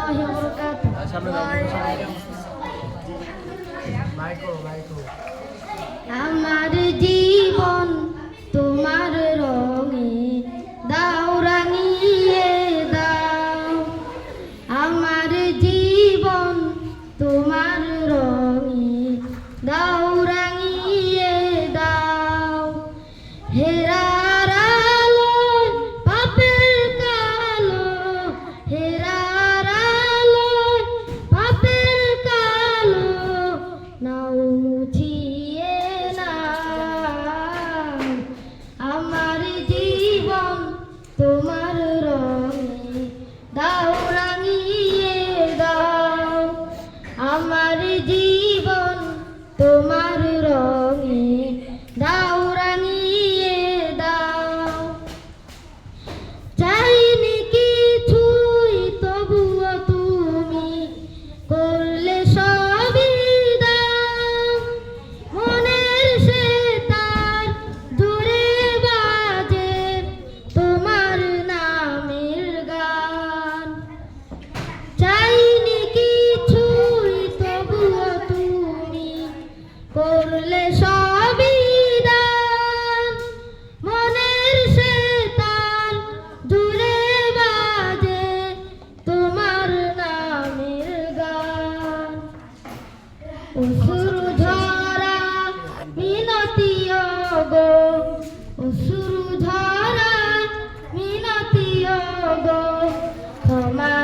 ওয়া বারাকাতুহু। আমার জীবন তোমার রঙে দাও রাঙিয়ে দাও, আমার জীবন তোমার রঙে দাও রাঙিয়ে দাও। হেরার আলোয় পাপের কালো, হেরার আলোয় পাপের কালো নাও মুছিয়ে নাও। আমার জীবন তোমার রঙে দাও রাঙিয়ে দাও, আমার জীবন তোমার রঙে দাও রাঙিয়ে দাও। চাইনি কিছুই তবুও তুমি করলে সবই দাও, মনের সে তার জুড়ে বাজে তোমার নামের গান। চাইনি কিছুই তবুও তুমি করলে সবই দান, মনের সে তার জুড়ে বাজে তোমার নামের গান। অশ্রু ঝরা মিনতি গো, অশ্রু ঝরা মিনতি গো, ক্ষমা